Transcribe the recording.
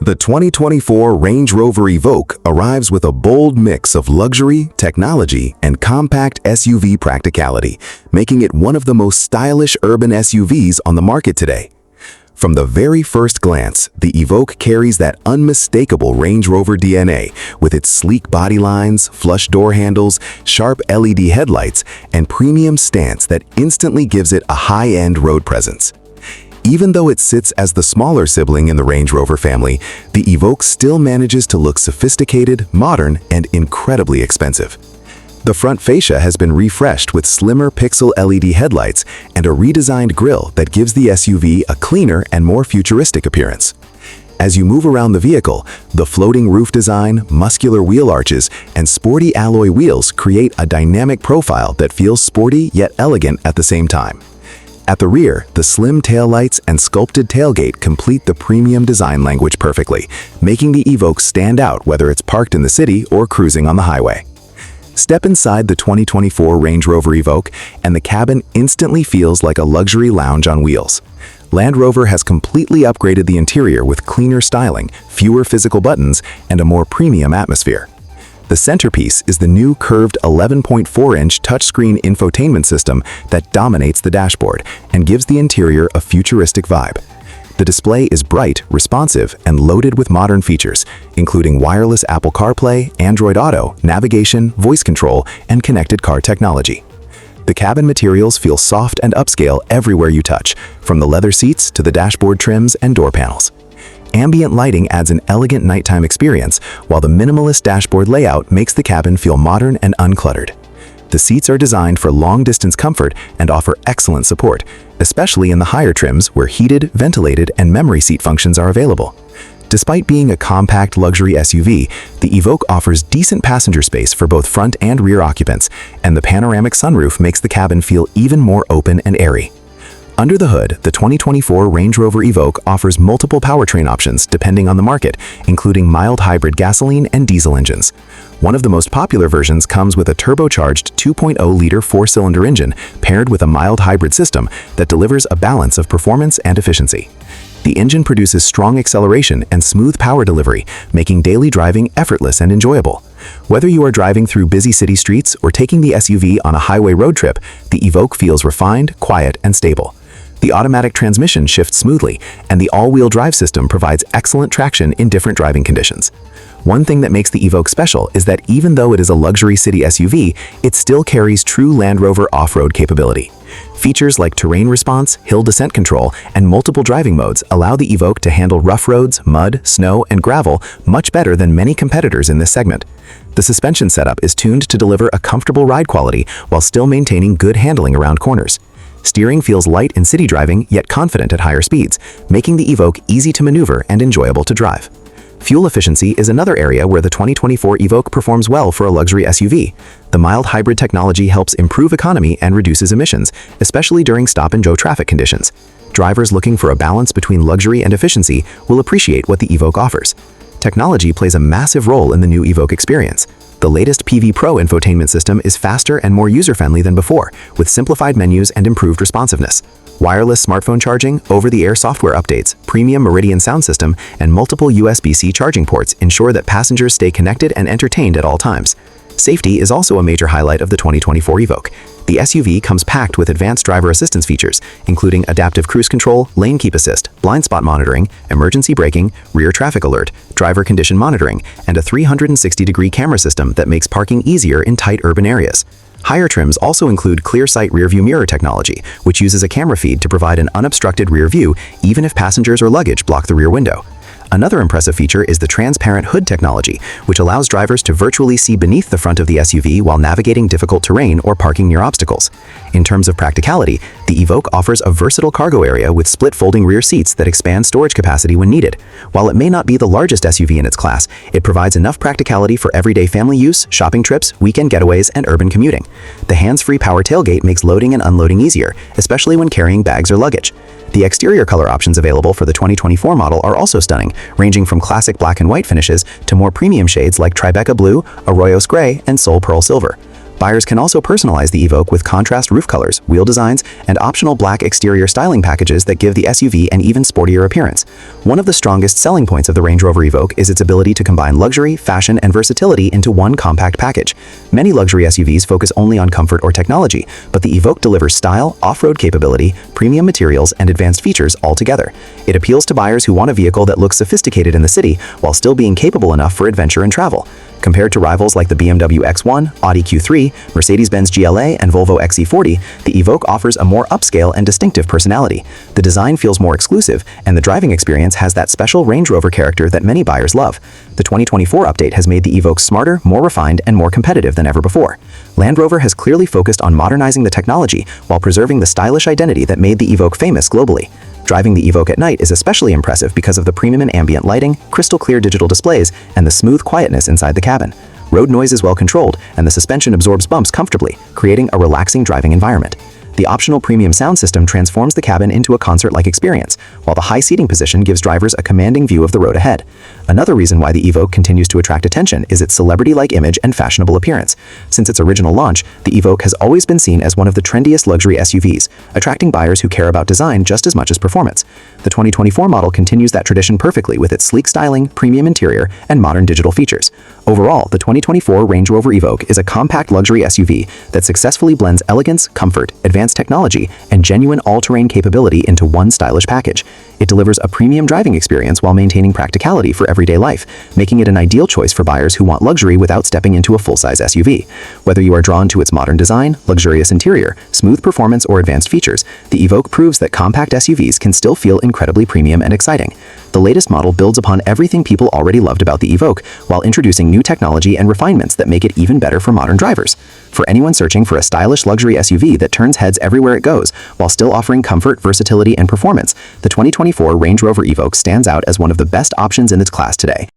The 2024 Range Rover Evoque arrives with a bold mix of luxury, technology, and compact SUV practicality, making it one of the most stylish urban SUVs on the market today. From the very first glance, the Evoque carries that unmistakable Range Rover DNA with its sleek body lines, flush door handles, sharp LED headlights, and premium stance that instantly gives it a high-end road presence. Even though it sits as the smaller sibling in the Range Rover family, the Evoque still manages to look sophisticated, modern, and incredibly expensive. The front fascia has been refreshed with slimmer pixel LED headlights and a redesigned grille that gives the SUV a cleaner and more futuristic appearance. As you move around the vehicle, the floating roof design, muscular wheel arches, and sporty alloy wheels create a dynamic profile that feels sporty yet elegant at the same time. At the rear, the slim taillights and sculpted tailgate complete the premium design language perfectly, making the Evoque stand out whether it's parked in the city or cruising on the highway. Step inside the 2024 Range Rover Evoque, and the cabin instantly feels like a luxury lounge on wheels. Land Rover has completely upgraded the interior with cleaner styling, fewer physical buttons, and a more premium atmosphere. The centerpiece is the new curved 11.4-inch touchscreen infotainment system that dominates the dashboard and gives the interior a futuristic vibe. The display is bright, responsive, and loaded with modern features, including wireless Apple CarPlay, Android Auto, navigation, voice control, and connected car technology. The cabin materials feel soft and upscale everywhere you touch, from the leather seats to the dashboard trims and door panels. Ambient lighting adds an elegant nighttime experience, while the minimalist dashboard layout makes the cabin feel modern and uncluttered. The seats are designed for long-distance comfort and offer excellent support, especially in the higher trims where heated, ventilated, and memory seat functions are available. Despite being a compact luxury SUV, the Evoque offers decent passenger space for both front and rear occupants, and the panoramic sunroof makes the cabin feel even more open and airy. Under the hood, the 2024 Range Rover Evoque offers multiple powertrain options depending on the market, including mild hybrid gasoline and diesel engines. One of the most popular versions comes with a turbocharged 2.0-liter four-cylinder engine paired with a mild hybrid system that delivers a balance of performance and efficiency. The engine produces strong acceleration and smooth power delivery, making daily driving effortless and enjoyable. Whether you are driving through busy city streets or taking the SUV on a highway road trip, the Evoque feels refined, quiet, and stable. The automatic transmission shifts smoothly, and the all-wheel drive system provides excellent traction in different driving conditions. One thing that makes the Evoque special is that even though it is a luxury city SUV, it still carries true Land Rover off-road capability. Features like terrain response, hill descent control, and multiple driving modes allow the Evoque to handle rough roads, mud, snow, and gravel much better than many competitors in this segment. The suspension setup is tuned to deliver a comfortable ride quality while still maintaining good handling around corners. Steering feels light in city driving, yet confident at higher speeds, making the Evoque easy to maneuver and enjoyable to drive. Fuel efficiency is another area where the 2024 Evoque performs well for a luxury SUV. The mild hybrid technology helps improve economy and reduces emissions, especially during stop-and-go traffic conditions. Drivers looking for a balance between luxury and efficiency will appreciate what the Evoque offers. Technology plays a massive role in the new Evoque experience. The latest PV Pro infotainment system is faster and more user-friendly than before, with simplified menus and improved responsiveness. Wireless smartphone charging, over-the-air software updates, premium Meridian sound system, and multiple USB-C charging ports ensure that passengers stay connected and entertained at all times. Safety is also a major highlight of the 2024 Evoque. The SUV comes packed with advanced driver assistance features, including adaptive cruise control, lane keep assist, blind spot monitoring, emergency braking, rear traffic alert, driver condition monitoring, and a 360-degree camera system that makes parking easier in tight urban areas. Higher trims also include clear-sight rearview mirror technology, which uses a camera feed to provide an unobstructed rear view even if passengers or luggage block the rear window. Another impressive feature is the transparent hood technology, which allows drivers to virtually see beneath the front of the SUV while navigating difficult terrain or parking near obstacles. In terms of practicality, the Evoque offers a versatile cargo area with split folding rear seats that expand storage capacity when needed. While it may not be the largest SUV in its class, it provides enough practicality for everyday family use, shopping trips, weekend getaways, and urban commuting. The hands-free power tailgate makes loading and unloading easier, especially when carrying bags or luggage. The exterior color options available for the 2024 model are also stunning, ranging from classic black and white finishes to more premium shades like Tribeca Blue, Arroyos Gray, and Sol Pearl Silver. Buyers can also personalize the Evoque with contrast roof colors, wheel designs, and optional black exterior styling packages that give the SUV an even sportier appearance. One of the strongest selling points of the Range Rover Evoque is its ability to combine luxury, fashion, and versatility into one compact package. Many luxury SUVs focus only on comfort or technology, but the Evoque delivers style, off-road capability, premium materials, and advanced features all together. It appeals to buyers who want a vehicle that looks sophisticated in the city while still being capable enough for adventure and travel. Compared to rivals like the BMW X1, Audi Q3, Mercedes-Benz GLA, and Volvo XC40, the Evoque offers a more upscale and distinctive personality. The design feels more exclusive, and the driving experience has that special Range Rover character that many buyers love. The 2024 update has made the Evoque smarter, more refined, and more competitive than ever before. Land Rover has clearly focused on modernizing the technology while preserving the stylish identity that made the Evoque famous globally. Driving the Evoque at night is especially impressive because of the premium and ambient lighting, crystal-clear digital displays, and the smooth quietness inside the cabin. Road noise is well controlled, and the suspension absorbs bumps comfortably, creating a relaxing driving environment. The optional premium sound system transforms the cabin into a concert-like experience, while the high seating position gives drivers a commanding view of the road ahead. Another reason why the Evoque continues to attract attention is its celebrity-like image and fashionable appearance. Since its original launch, the Evoque has always been seen as one of the trendiest luxury SUVs, attracting buyers who care about design just as much as performance. The 2024 model continues that tradition perfectly with its sleek styling, premium interior, and modern digital features. Overall, the 2024 Range Rover Evoque is a compact luxury SUV that successfully blends elegance, comfort, advanced technology, and genuine all-terrain capability into one stylish package. It delivers a premium driving experience while maintaining practicality for everyday life, making it an ideal choice for buyers who want luxury without stepping into a full-size SUV. Whether you are drawn to its modern design, luxurious interior, smooth performance, or advanced features, the Evoque proves that compact SUVs can still feel incredibly premium and exciting. The latest model builds upon everything people already loved about the Evoque, while introducing new technology and refinements that make it even better for modern drivers. For anyone searching for a stylish luxury SUV that turns heads everywhere it goes, while still offering comfort, versatility, and performance, the 2024 Range Rover Evoque stands out as one of the best options in its class today.